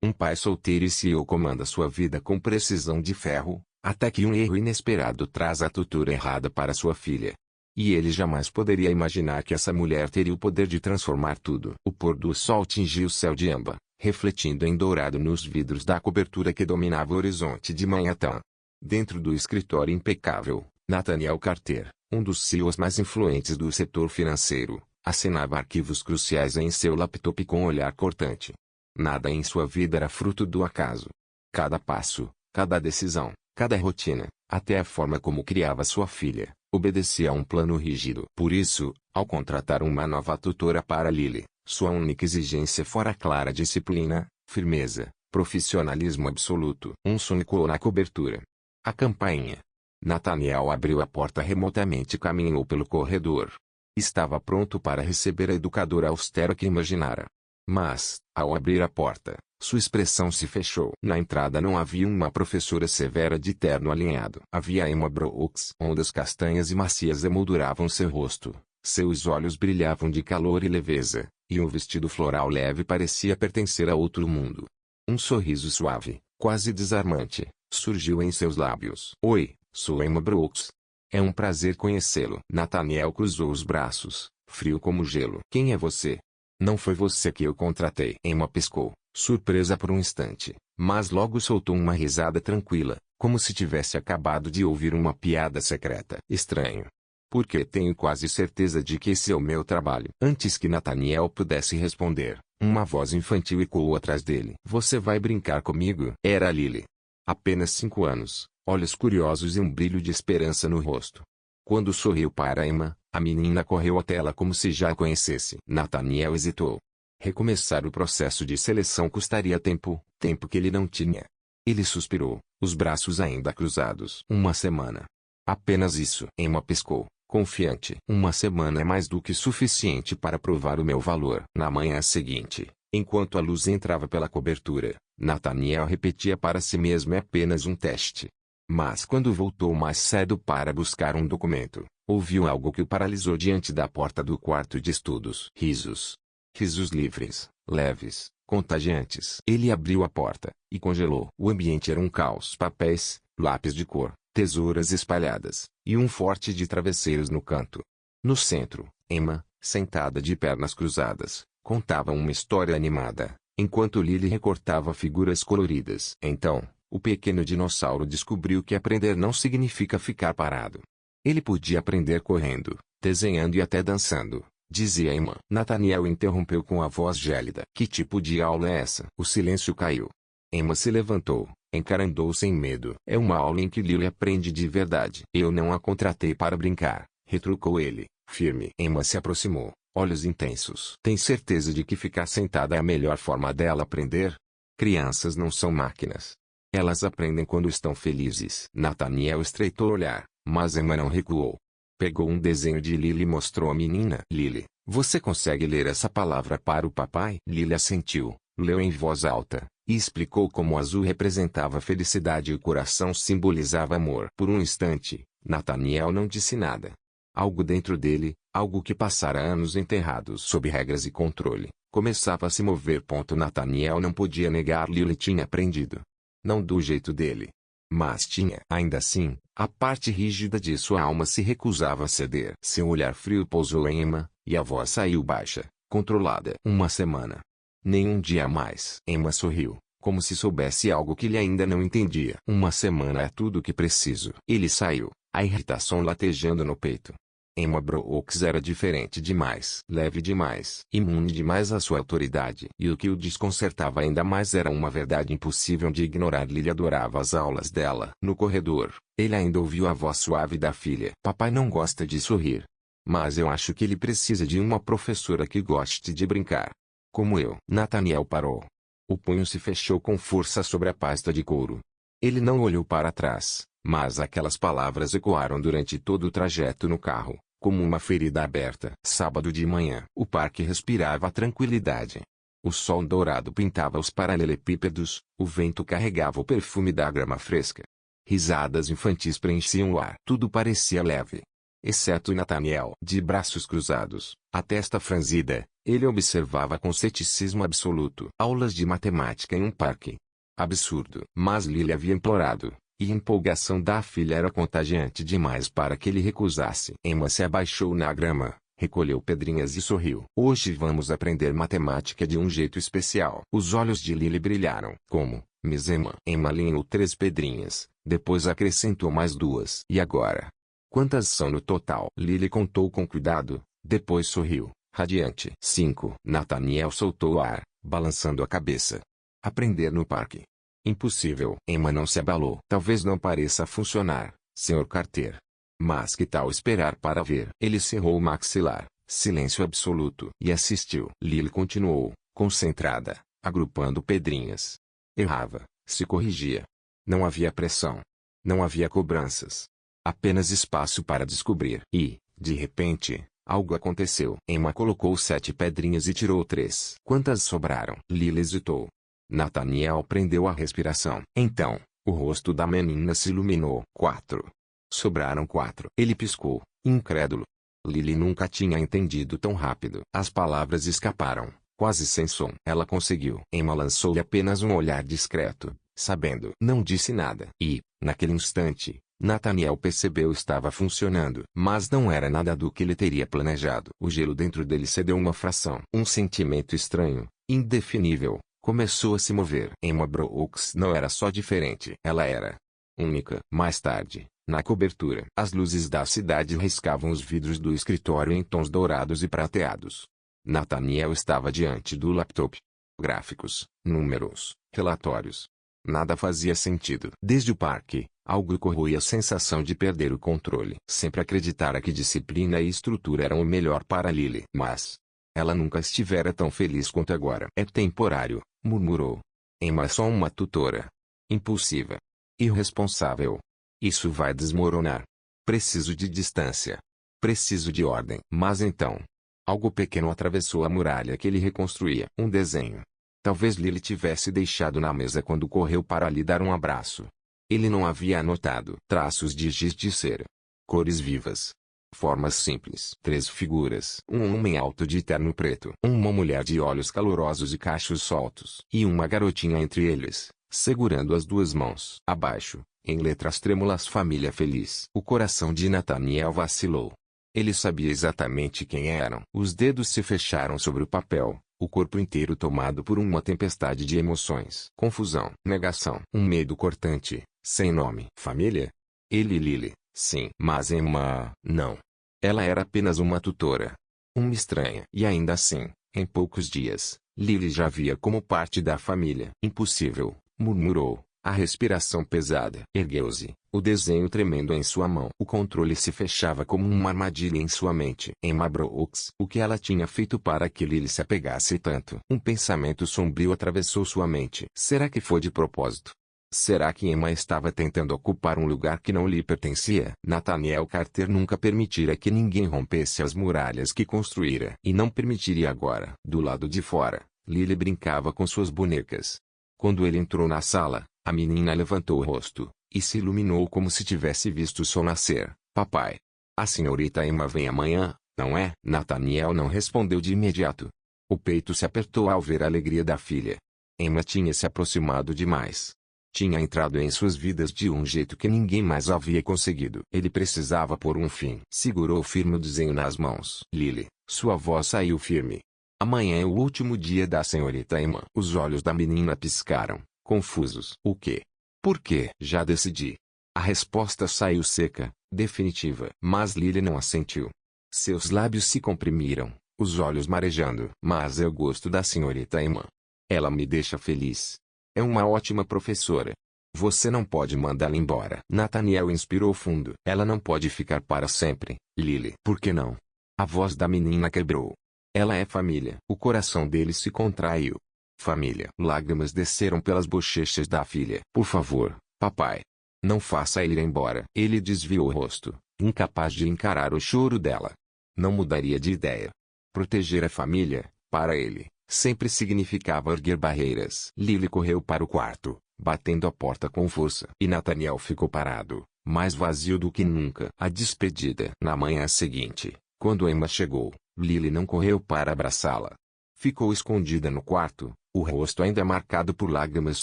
Um pai solteiro e CEO comanda sua vida com precisão de ferro, até que um erro inesperado traz a tutora errada para sua filha. E ele jamais poderia imaginar que essa mulher teria o poder de transformar tudo. O pôr do sol tingia o céu de âmbar, refletindo em dourado nos vidros da cobertura que dominava o horizonte de Manhattan. Dentro do escritório impecável, Nathaniel Carter, um dos CEOs mais influentes do setor financeiro, assinava arquivos cruciais em seu laptop com um olhar cortante. Nada em sua vida era fruto do acaso. Cada passo, cada decisão, cada rotina, até a forma como criava sua filha, obedecia a um plano rígido. Por isso, ao contratar uma nova tutora para Lily, sua única exigência fora clara disciplina, firmeza, profissionalismo absoluto. Um som ecoou na cobertura. A campainha. Nathaniel abriu a porta remotamente e caminhou pelo corredor. Estava pronto para receber a educadora austera que imaginara. Mas, ao abrir a porta, sua expressão se fechou. Na entrada não havia uma professora severa de terno alinhado. Havia Emma Brooks. Ondas castanhas e macias emolduravam seu rosto. Seus olhos brilhavam de calor e leveza, e um vestido floral leve parecia pertencer a outro mundo. Um sorriso suave, quase desarmante, surgiu em seus lábios. Oi, sou Emma Brooks. É um prazer conhecê-lo. Nathaniel cruzou os braços, frio como gelo. Quem é você? Não foi você que eu contratei. Emma piscou, surpresa por um instante, mas logo soltou uma risada tranquila, como se tivesse acabado de ouvir uma piada secreta. Estranho. Porque tenho quase certeza de que esse é o meu trabalho. Antes que Nathaniel pudesse responder, uma voz infantil ecoou atrás dele. Você vai brincar comigo? Era Lily. Apenas 5 anos, olhos curiosos e um brilho de esperança no rosto. Quando sorriu para Emma, a menina correu até ela como se já a conhecesse. Nathaniel hesitou. Recomeçar o processo de seleção custaria tempo que ele não tinha. Ele suspirou, os braços ainda cruzados. Uma semana. Apenas isso. Emma piscou, confiante. Uma semana é mais do que suficiente para provar o meu valor. Na manhã seguinte, enquanto a luz entrava pela cobertura, Nathaniel repetia para si mesmo é apenas um teste. Mas quando voltou mais cedo para buscar um documento, ouviu algo que o paralisou diante da porta do quarto de estudos. Risos. Risos livres, leves, contagiantes. Ele abriu a porta, e congelou. O ambiente era um caos. Papéis, lápis de cor, tesouras espalhadas, e um forte de travesseiros no canto. No centro, Emma, sentada de pernas cruzadas, contava uma história animada, enquanto Lily recortava figuras coloridas. Então, o pequeno dinossauro descobriu que aprender não significa ficar parado. Ele podia aprender correndo, desenhando e até dançando, dizia Emma. Nathaniel interrompeu com a voz gélida. Que tipo de aula é essa? O silêncio caiu. Emma se levantou, encarando-o sem medo. É uma aula em que Lily aprende de verdade. Eu não a contratei para brincar, retrucou ele, firme. Emma se aproximou, olhos intensos. Tem certeza de que ficar sentada é a melhor forma dela aprender? Crianças não são máquinas. Elas aprendem quando estão felizes. Nathaniel estreitou o olhar, mas Emma não recuou. Pegou um desenho de Lily e mostrou à menina. Lily, você consegue ler essa palavra para o papai? Lily assentiu, leu em voz alta, e explicou como o azul representava felicidade e o coração simbolizava amor. Por um instante, Nathaniel não disse nada. Algo dentro dele, algo que passara anos enterrados sob regras e controle, começava a se mover. Nathaniel não podia negar. Lily tinha aprendido. Não do jeito dele. Mas tinha. Ainda assim, a parte rígida de sua alma se recusava a ceder. Seu olhar frio pousou em Emma, e a voz saiu baixa, controlada. Uma semana. Nenhum dia a mais. Emma sorriu, como se soubesse algo que ele ainda não entendia. Uma semana é tudo o que preciso. Ele saiu, a irritação latejando no peito. Emma Brooks era diferente demais, leve demais, imune demais à sua autoridade. E o que o desconcertava ainda mais era uma verdade impossível de ignorar. Lily adorava as aulas dela. No corredor, ele ainda ouviu a voz suave da filha. Papai não gosta de sorrir. Mas eu acho que ele precisa de uma professora que goste de brincar. Como eu. Nathaniel parou. O punho se fechou com força sobre a pasta de couro. Ele não olhou para trás, mas aquelas palavras ecoaram durante todo o trajeto no carro, como uma ferida aberta. Sábado de manhã. O parque respirava tranquilidade. O sol dourado pintava os paralelepípedos, o vento carregava o perfume da grama fresca. Risadas infantis preenchiam o ar. Tudo parecia leve. Exceto Nathaniel. De braços cruzados, a testa franzida, Ele observava com ceticismo absoluto aulas de matemática em um parque. Absurdo. Mas Lily havia implorado, e a empolgação da filha era contagiante demais para que ele recusasse. Emma se abaixou na grama, recolheu pedrinhas e sorriu. Hoje vamos aprender matemática de um jeito especial. Os olhos de Lily brilharam. Como, Miss Emma? Emma alinhou 3 pedrinhas, depois acrescentou mais 2. E agora? Quantas são no total? Lily contou com cuidado, depois sorriu, radiante. 5. Nathaniel soltou o ar, balançando a cabeça. Aprender no parque. Impossível. Emma não se abalou. Talvez não pareça funcionar, Sr. Carter. Mas que tal esperar para ver? Ele cerrou o maxilar, silêncio absoluto, e assistiu. Lily continuou, concentrada, agrupando pedrinhas. Errava, se corrigia. Não havia pressão. Não havia cobranças. Apenas espaço para descobrir. E, de repente, algo aconteceu. Emma colocou 7 pedrinhas e tirou 3. Quantas sobraram? Lily hesitou. Nathaniel prendeu a respiração. Então, o rosto da menina se iluminou. 4. Sobraram 4. Ele piscou, incrédulo. Lily nunca tinha entendido tão rápido. As palavras escaparam, quase sem som. Ela conseguiu. Emma lançou-lhe apenas um olhar discreto, sabendo. Não disse nada. E, naquele instante, Nathaniel percebeu estava funcionando. Mas não era nada do que ele teria planejado. O gelo dentro dele cedeu uma fração. Um sentimento estranho, indefinível, começou a se mover. Emma Brooks não era só diferente. Ela era única. Mais tarde, na cobertura, as luzes da cidade riscavam os vidros do escritório em tons dourados e prateados. Nathaniel estava diante do laptop. Gráficos, números, relatórios. Nada fazia sentido. Desde o parque, algo corroía a sensação de perder o controle. Sempre acreditara que disciplina e estrutura eram o melhor para Lily. Mas ela nunca estivera tão feliz quanto agora. É temporário, murmurou. Emma é só uma tutora. Impulsiva. Irresponsável. Isso vai desmoronar. Preciso de distância. Preciso de ordem. Mas então, algo pequeno atravessou a muralha que ele reconstruía. Um desenho. Talvez Lily tivesse deixado na mesa quando correu para lhe dar um abraço. Ele não havia anotado. Traços de giz de cera. Cores vivas. Formas simples. 3 figuras. Um homem alto de terno preto. Uma mulher de olhos calorosos e cachos soltos. E uma garotinha entre eles, segurando as 2 mãos. Abaixo, em letras trêmulas, família feliz. O coração de Nathaniel vacilou. Ele sabia exatamente quem eram. Os dedos se fecharam sobre o papel, o corpo inteiro tomado por uma tempestade de emoções. Confusão. Negação. Um medo cortante, sem nome. Família? Ele e Lily, sim. Mas Emma, não. Ela era apenas uma tutora. Uma estranha. E ainda assim, em poucos dias, Lily já via como parte da família. Impossível, murmurou, a respiração pesada. Ergueu-se, o desenho tremendo em sua mão. O controle se fechava como uma armadilha em sua mente. Emma Brooks. O que ela tinha feito para que Lily se apegasse tanto? Um pensamento sombrio atravessou sua mente. Será que foi de propósito? Será que Emma estava tentando ocupar um lugar que não lhe pertencia? Nathaniel Carter nunca permitira que ninguém rompesse as muralhas que construíra. E não permitiria agora. Do lado de fora, Lily brincava com suas bonecas. Quando ele entrou na sala, a menina levantou o rosto, e se iluminou como se tivesse visto o sol nascer. Papai. A senhorita Emma vem amanhã, não é? Nathaniel não respondeu de imediato. O peito se apertou ao ver a alegria da filha. Emma tinha se aproximado demais. Tinha entrado em suas vidas de um jeito que ninguém mais havia conseguido. Ele precisava pôr um fim. Segurou firme o desenho nas mãos. Lily, sua voz saiu firme. Amanhã é o último dia da senhorita Emma. Os olhos da menina piscaram, confusos. O quê? Por quê? Já decidi. A resposta saiu seca, definitiva. Mas Lily não assentiu. Seus lábios se comprimiram, os olhos marejando. Mas eu gosto da senhorita Emma. Ela me deixa feliz. É uma ótima professora. Você não pode mandá-la embora. Nathaniel inspirou fundo. Ela não pode ficar para sempre, Lily. Por que não? A voz da menina quebrou. Ela é família. O coração dele se contraiu. Família. Lágrimas desceram pelas bochechas da filha. Por favor, papai. Não faça ele ir embora. Ele desviou o rosto, incapaz de encarar o choro dela. Não mudaria de ideia. Proteger a família, para ele, sempre significava erguer barreiras. Lily correu para o quarto, batendo a porta com força. E Nathaniel ficou parado, mais vazio do que nunca. A despedida. Na manhã seguinte, quando Emma chegou, Lily não correu para abraçá-la. Ficou escondida no quarto, o rosto ainda marcado por lágrimas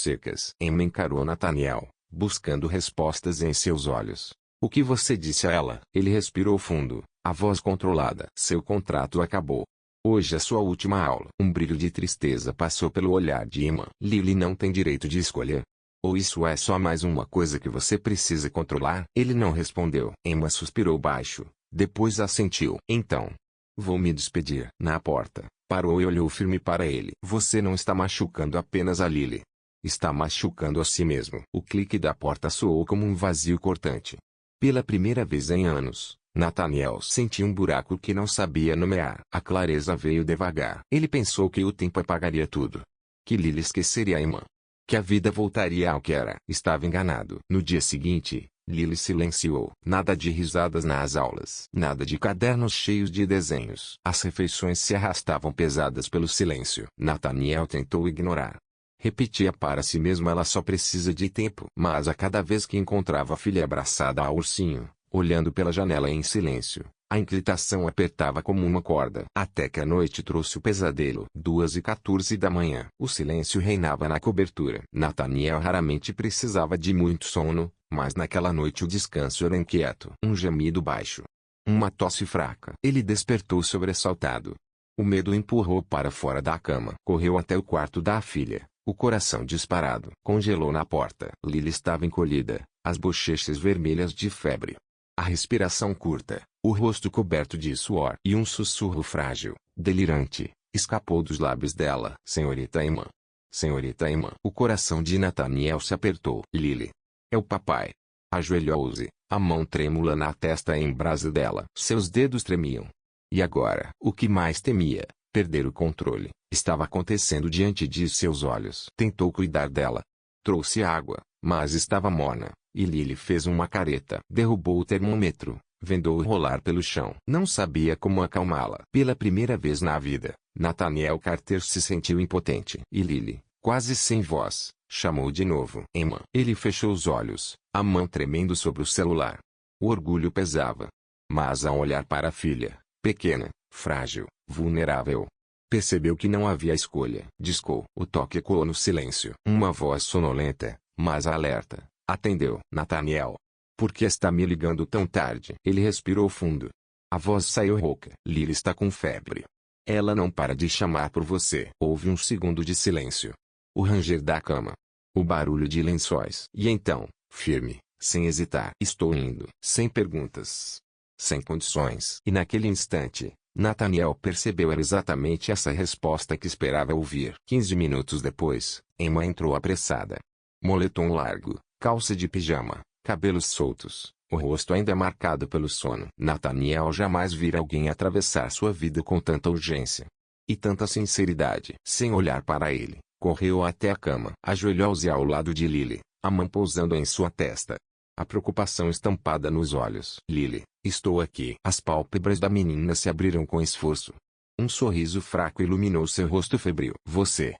secas. Emma encarou Nathaniel, buscando respostas em seus olhos. O que você disse a ela? Ele respirou fundo, a voz controlada. Seu contrato acabou. Hoje é sua última aula. Um brilho de tristeza passou pelo olhar de Emma. Lily não tem direito de escolher. Ou isso é só mais uma coisa que você precisa controlar? Ele não respondeu. Emma suspirou baixo, depois assentiu. Então, vou me despedir. Na porta, parou e olhou firme para ele. Você não está machucando apenas a Lily. Está machucando a si mesmo. O clique da porta soou como um vazio cortante. Pela primeira vez em anos, Nathaniel sentiu um buraco que não sabia nomear. A clareza veio devagar. Ele pensou que o tempo apagaria tudo. Que Lily esqueceria Emma. Que a vida voltaria ao que era. Estava enganado. No dia seguinte, Lily silenciou. Nada de risadas nas aulas. Nada de cadernos cheios de desenhos. As refeições se arrastavam pesadas pelo silêncio. Nathaniel tentou ignorar. Repetia para si mesmo: ela só precisa de tempo. Mas a cada vez que encontrava a filha abraçada ao ursinho, olhando pela janela em silêncio, a inquietação apertava como uma corda. Até que a noite trouxe o pesadelo. 2h14 da manhã. O silêncio reinava na cobertura. Nathaniel raramente precisava de muito sono, mas naquela noite o descanso era inquieto. Um gemido baixo. Uma tosse fraca. Ele despertou sobressaltado. O medo o empurrou para fora da cama. Correu até o quarto da filha, o coração disparado. Congelou na porta. Lily estava encolhida, as bochechas vermelhas de febre. A respiração curta, o rosto coberto de suor. E um sussurro frágil, delirante, escapou dos lábios dela. Senhorita Emma. Senhorita Emma. O coração de Nathaniel se apertou. Lily. É o papai. Ajoelhou-se, a mão trêmula na testa em brasa dela. Seus dedos tremiam. E agora, o que mais temia, perder o controle, estava acontecendo diante de seus olhos. Tentou cuidar dela. Trouxe água, mas estava morna, e Lily fez uma careta. Derrubou o termômetro, vendou-o rolar pelo chão. Não sabia como acalmá-la. Pela primeira vez na vida, Nathaniel Carter se sentiu impotente. E Lily, quase sem voz, chamou de novo. Emma. Ele fechou os olhos, a mão tremendo sobre o celular. O orgulho pesava. Mas ao olhar para a filha, pequena, frágil, vulnerável, percebeu que não havia escolha. Discou. O toque ecoou no silêncio. Uma voz sonolenta, mas alerta, atendeu. Nathaniel. Por que está me ligando tão tarde? Ele respirou fundo. A voz saiu rouca. Lily está com febre. Ela não para de chamar por você. Houve um segundo de silêncio. O ranger da cama. O barulho de lençóis. E então, firme, sem hesitar. Estou indo. Sem perguntas. Sem condições. E naquele instante, Nathaniel percebeu era exatamente essa resposta que esperava ouvir. 15 minutos depois, Emma entrou apressada. Moletom largo, calça de pijama, cabelos soltos, o rosto ainda marcado pelo sono. Nathaniel jamais vira alguém atravessar sua vida com tanta urgência e tanta sinceridade. Sem olhar para ele, correu até a cama. Ajoelhou-se ao lado de Lily, a mão pousando em sua testa. A preocupação estampada nos olhos. Lily, estou aqui. As pálpebras da menina se abriram com esforço. Um sorriso fraco iluminou seu rosto febril. Você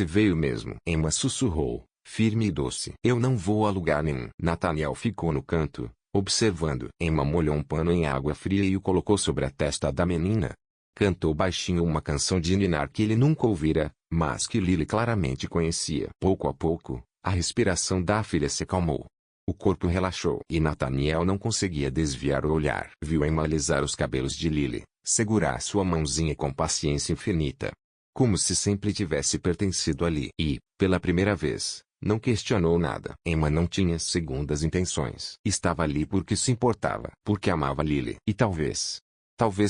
veio mesmo. Emma sussurrou, firme e doce. Eu não vou a lugar nenhum. Nathaniel ficou no canto, observando. Emma molhou um pano em água fria e o colocou sobre a testa da menina. Cantou baixinho uma canção de ninar que ele nunca ouvira, mas que Lily claramente conhecia. Pouco a pouco, a respiração da filha se acalmou. O corpo relaxou e Nathaniel não conseguia desviar o olhar. Viu Emma alisar os cabelos de Lily, segurar sua mãozinha com paciência infinita. Como se sempre tivesse pertencido ali. E, pela primeira vez, não questionou nada. Emma não tinha segundas intenções. Estava ali porque se importava. Porque amava Lily. E talvez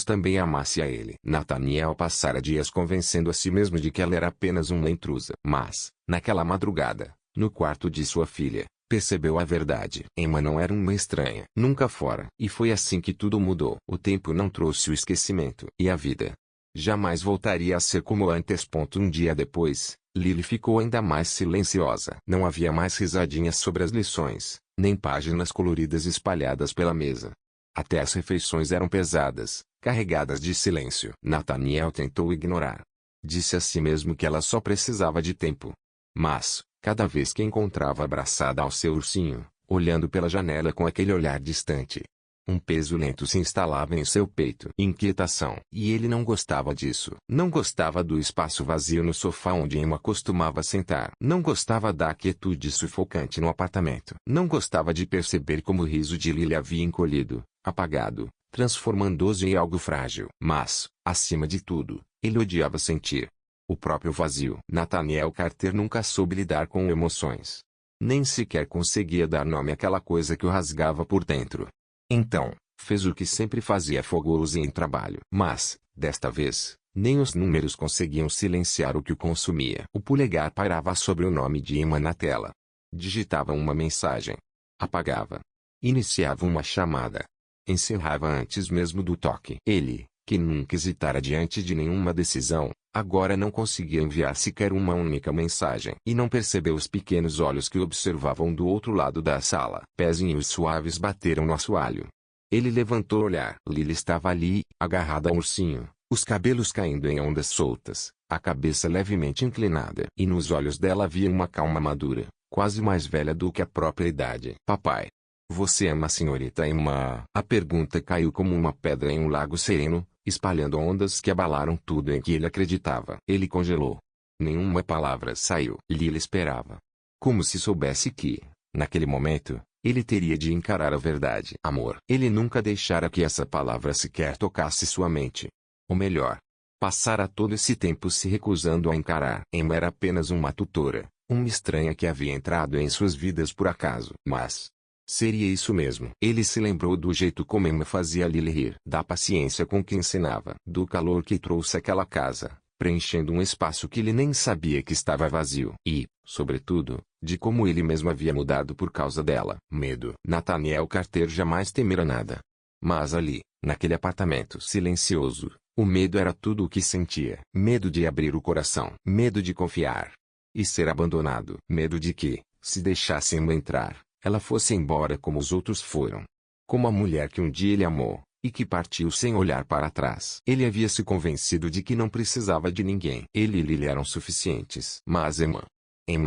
também amasse a ele. Nathaniel passara dias convencendo a si mesmo de que ela era apenas uma intrusa. Mas, naquela madrugada, no quarto de sua filha, percebeu a verdade. Emma não era uma estranha. Nunca fora. E foi assim que tudo mudou. O tempo não trouxe o esquecimento. E a vida jamais voltaria a ser como antes. Um dia depois, Lily ficou ainda mais silenciosa. Não havia mais risadinhas sobre as lições, nem páginas coloridas espalhadas pela mesa. Até as refeições eram pesadas, carregadas de silêncio. Nathaniel tentou ignorar. Disse a si mesmo que ela só precisava de tempo. Mas, cada vez que encontrava abraçada ao seu ursinho, olhando pela janela com aquele olhar distante, Um peso lento se instalava em seu peito. Inquietação. E ele não gostava disso. Não gostava do espaço vazio no sofá onde Emma costumava sentar. Não gostava da quietude sufocante no apartamento. Não gostava de perceber como o riso de Lily havia encolhido, apagado, transformando-se em algo frágil. Mas, acima de tudo, ele odiava sentir o próprio vazio. Nathaniel Carter nunca soube lidar com emoções. Nem sequer conseguia dar nome àquela coisa que o rasgava por dentro. Então, fez o que sempre fazia fogoso em trabalho. Mas, desta vez, nem os números conseguiam silenciar o que o consumia. O polegar pairava sobre o nome de Emma na tela. Digitava uma mensagem. Apagava. Iniciava uma chamada. Encerrava antes mesmo do toque. Ele, que nunca hesitara diante de nenhuma decisão, agora não conseguia enviar sequer uma única mensagem. E não percebeu os pequenos olhos que o observavam do outro lado da sala. Pezinhos suaves bateram no assoalho. Ele levantou o olhar. Lily estava ali, agarrada a um ursinho, os cabelos caindo em ondas soltas, a cabeça levemente inclinada. E nos olhos dela havia uma calma madura, quase mais velha do que a própria idade. Papai, você ama a senhorita Emma? A pergunta caiu como uma pedra em um lago sereno, espalhando ondas que abalaram tudo em que ele acreditava. Ele congelou. Nenhuma palavra saiu. Lily esperava. Como se soubesse que, naquele momento, ele teria de encarar a verdade. Amor. Ele nunca deixara que essa palavra sequer tocasse sua mente. Ou melhor, passara todo esse tempo se recusando a encarar. Emma era apenas uma tutora, uma estranha que havia entrado em suas vidas por acaso. Mas seria isso mesmo. Ele se lembrou do jeito como Emma fazia Lily rir, da paciência com que ensinava, do calor que trouxe àquela casa, preenchendo um espaço que ele nem sabia que estava vazio. E, sobretudo, de como ele mesmo havia mudado por causa dela. Medo. Nathaniel Carter jamais temera nada. Mas ali, naquele apartamento silencioso, o medo era tudo o que sentia. Medo de abrir o coração. Medo de confiar. E ser abandonado. Medo de que, se deixasse Emma entrar, ela fosse embora como os outros foram. Como a mulher que um dia ele amou, e que partiu sem olhar para trás. Ele havia se convencido de que não precisava de ninguém. Ele e Lily eram suficientes. Mas Emma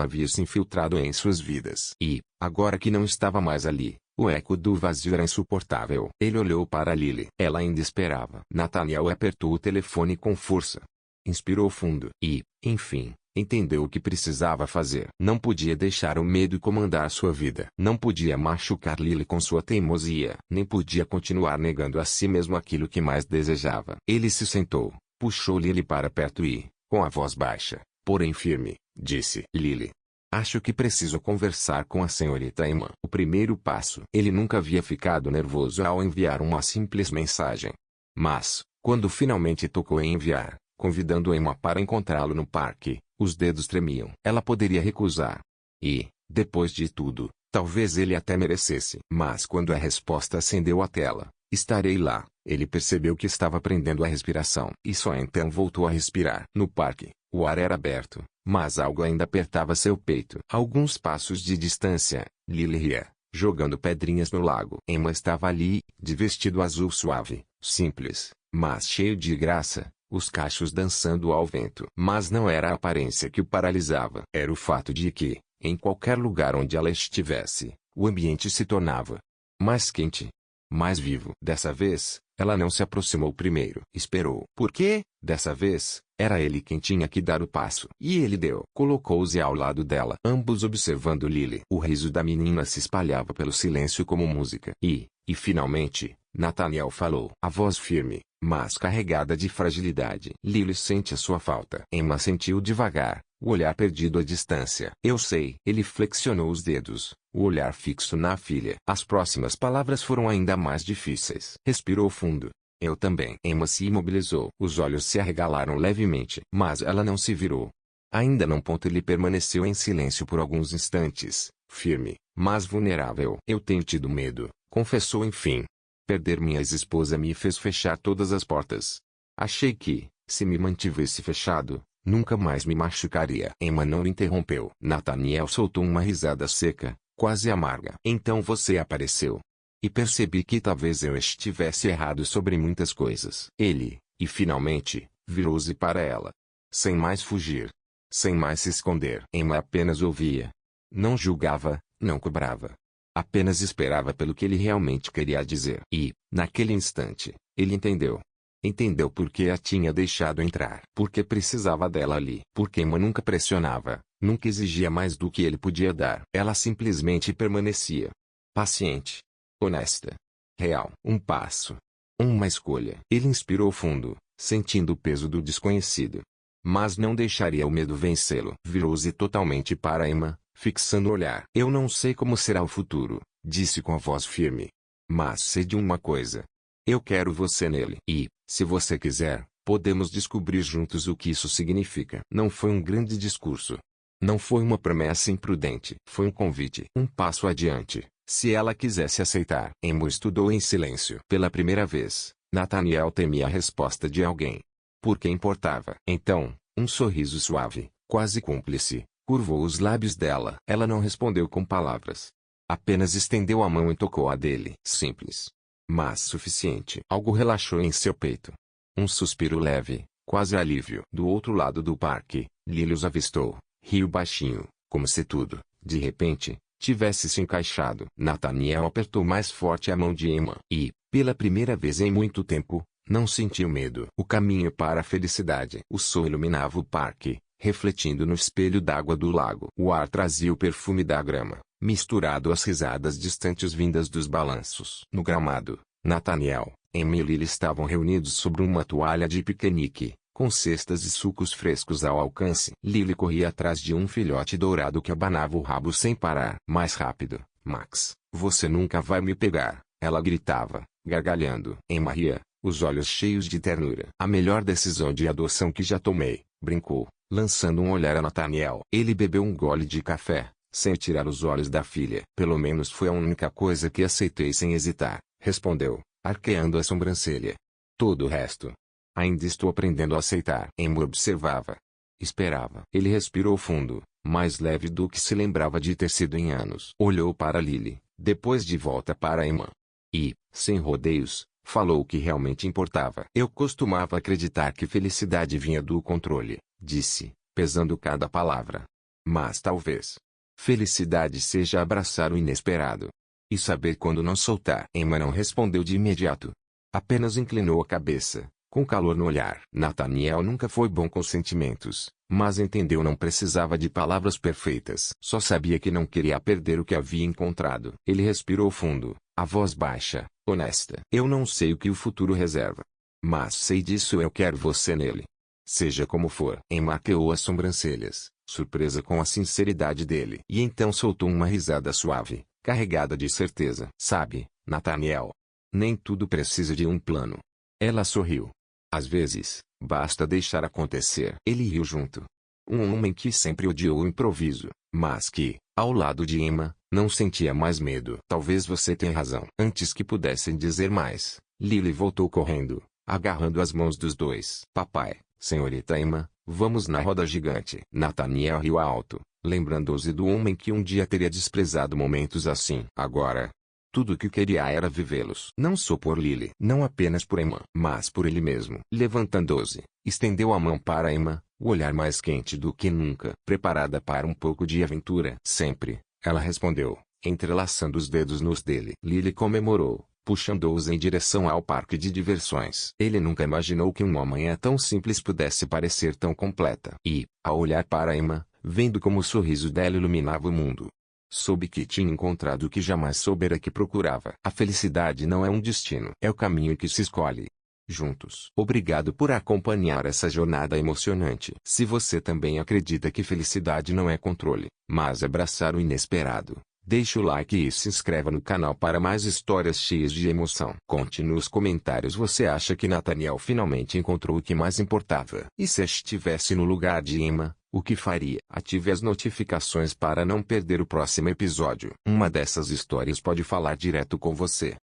havia se infiltrado em suas vidas. E, agora que não estava mais ali, o eco do vazio era insuportável. Ele olhou para Lily. Ela ainda esperava. Nathaniel apertou o telefone com força. Inspirou fundo. E, enfim, entendeu o que precisava fazer. Não podia deixar o medo comandar sua vida. Não podia machucar Lily com sua teimosia. Nem podia continuar negando a si mesmo aquilo que mais desejava. Ele se sentou, puxou Lily para perto e, com a voz baixa, porém firme, disse: Lily, acho que preciso conversar com a senhorita Emma. O primeiro passo. Ele nunca havia ficado nervoso ao enviar uma simples mensagem. Mas, quando finalmente tocou em enviar, convidando Emma para encontrá-lo no parque, os dedos tremiam. Ela poderia recusar. E, depois de tudo, talvez ele até merecesse. Mas quando a resposta acendeu a tela, estarei lá, ele percebeu que estava prendendo a respiração. E só então voltou a respirar. No parque, o ar era aberto, mas algo ainda apertava seu peito. A alguns passos de distância, Lily ria, jogando pedrinhas no lago. Emma estava ali, de vestido azul suave, simples, mas cheio de graça, os cachos dançando ao vento. Mas não era a aparência que o paralisava. Era o fato de que, em qualquer lugar onde ela estivesse, o ambiente se tornava mais quente, mais vivo. Dessa vez, ela não se aproximou primeiro. Esperou. Porque, dessa vez, era ele quem tinha que dar o passo. E ele deu. Colocou-se ao lado dela, ambos observando Lily. O riso da menina se espalhava pelo silêncio como música. E finalmente, Nathaniel falou. A voz firme, mas carregada de fragilidade. Lily sente a sua falta. Emma sentiu devagar, o olhar perdido à distância. Eu sei. Ele flexionou os dedos, o olhar fixo na filha. As próximas palavras foram ainda mais difíceis. Respirou fundo. Eu também. Emma se imobilizou. Os olhos se arregalaram levemente. Mas ela não se virou. Ainda não. Ele permaneceu em silêncio por alguns instantes, firme, mas vulnerável. Eu tenho tido medo, confessou enfim. Perder minha ex-esposa me fez fechar todas as portas. Achei que, se me mantivesse fechado, nunca mais me machucaria. Emma não interrompeu. Nathaniel soltou uma risada seca, quase amarga. Então você apareceu. E percebi que talvez eu estivesse errado sobre muitas coisas. Ele, e finalmente, virou-se para ela. Sem mais fugir. Sem mais se esconder. Emma apenas ouvia. Não julgava, não cobrava. Apenas esperava pelo que ele realmente queria dizer. E, naquele instante, ele entendeu. Entendeu por que a tinha deixado entrar. Porque precisava dela ali. Porque Emma nunca pressionava, nunca exigia mais do que ele podia dar. Ela simplesmente permanecia. Paciente. Honesta. Real. Um passo. Uma escolha. Ele inspirou fundo, sentindo o peso do desconhecido. Mas não deixaria o medo vencê-lo. Virou-se totalmente para Emma, fixando o olhar. Eu não sei como será o futuro, disse com a voz firme. Mas sei de uma coisa. Eu quero você nele. E, se você quiser, podemos descobrir juntos o que isso significa. Não foi um grande discurso. Não foi uma promessa imprudente. Foi um convite. Um passo adiante, se ela quisesse aceitar. Emma estudou em silêncio. Pela primeira vez, Nathaniel temia a resposta de alguém. Porque importava. Então, um sorriso suave, quase cúmplice, curvou os lábios dela. Ela não respondeu com palavras. Apenas estendeu a mão e tocou a dele. Simples. Mas suficiente. Algo relaxou em seu peito. Um suspiro leve, quase alívio. Do outro lado do parque, Lily os avistou. Riu baixinho, como se tudo, de repente, tivesse se encaixado. Nathaniel apertou mais forte a mão de Emma. E, pela primeira vez em muito tempo, não sentiu medo. O caminho para a felicidade. O sol iluminava o parque, refletindo no espelho d'água do lago. O ar trazia o perfume da grama, misturado às risadas distantes vindas dos balanços. No gramado, Nathaniel, Emma e Lily estavam reunidos sobre uma toalha de piquenique, com cestas e sucos frescos ao alcance. Lily corria atrás de um filhote dourado que abanava o rabo sem parar. Mais rápido, Max, você nunca vai me pegar, ela gritava, gargalhando. Emma ria, os olhos cheios de ternura. A melhor decisão de adoção que já tomei, brincou, lançando um olhar a Nathaniel. Ele bebeu um gole de café, sem tirar os olhos da filha. Pelo menos foi a única coisa que aceitei sem hesitar, respondeu, arqueando a sobrancelha. Todo o resto. Ainda estou aprendendo a aceitar. Emma observava. Esperava. Ele respirou fundo, mais leve do que se lembrava de ter sido em anos. Olhou para Lily, depois de volta para Emma. E, sem rodeios, falou o que realmente importava. Eu costumava acreditar que felicidade vinha do controle, disse, pesando cada palavra. Mas talvez felicidade seja abraçar o inesperado. E saber quando não soltar. Emma não respondeu de imediato. Apenas inclinou a cabeça, com calor no olhar. Nathaniel nunca foi bom com sentimentos, mas entendeu não precisava de palavras perfeitas. Só sabia que não queria perder o que havia encontrado. Ele respirou fundo, a voz baixa, honesta. Eu não sei o que o futuro reserva. Mas sei disso, eu quero você nele. Seja como for. Emma arqueou as sobrancelhas, surpresa com a sinceridade dele. E então soltou uma risada suave, carregada de certeza. Sabe, Nathaniel, nem tudo precisa de um plano. Ela sorriu. Às vezes, basta deixar acontecer. Ele riu junto. Um homem que sempre odiou o improviso, mas que, ao lado de Emma, não sentia mais medo. Talvez você tenha razão. Antes que pudessem dizer mais, Lily voltou correndo, agarrando as mãos dos dois. Papai, senhorita Emma, vamos na roda gigante. Nathaniel riu alto, lembrando-se do homem que um dia teria desprezado momentos assim. Agora, tudo o que queria era vivê-los. Não só por Lily, não apenas por Emma, mas por ele mesmo. Levantando-se, estendeu a mão para Emma, o olhar mais quente do que nunca. Preparada para um pouco de aventura? Sempre, ela respondeu, entrelaçando os dedos nos dele. Lily comemorou, puxando-os em direção ao parque de diversões. Ele nunca imaginou que uma manhã tão simples pudesse parecer tão completa. E, ao olhar para Emma, vendo como o sorriso dela iluminava o mundo, soube que tinha encontrado o que jamais soubera que procurava. A felicidade não é um destino, é o caminho que se escolhe. Juntos. Obrigado por acompanhar essa jornada emocionante. Se você também acredita que felicidade não é controle, mas abraçar o inesperado, deixe o like e se inscreva no canal para mais histórias cheias de emoção. Conte nos comentários você acha que Nathaniel finalmente encontrou o que mais importava. E se estivesse no lugar de Emma, o que faria? Ative as notificações para não perder o próximo episódio. Uma dessas histórias pode falar direto com você.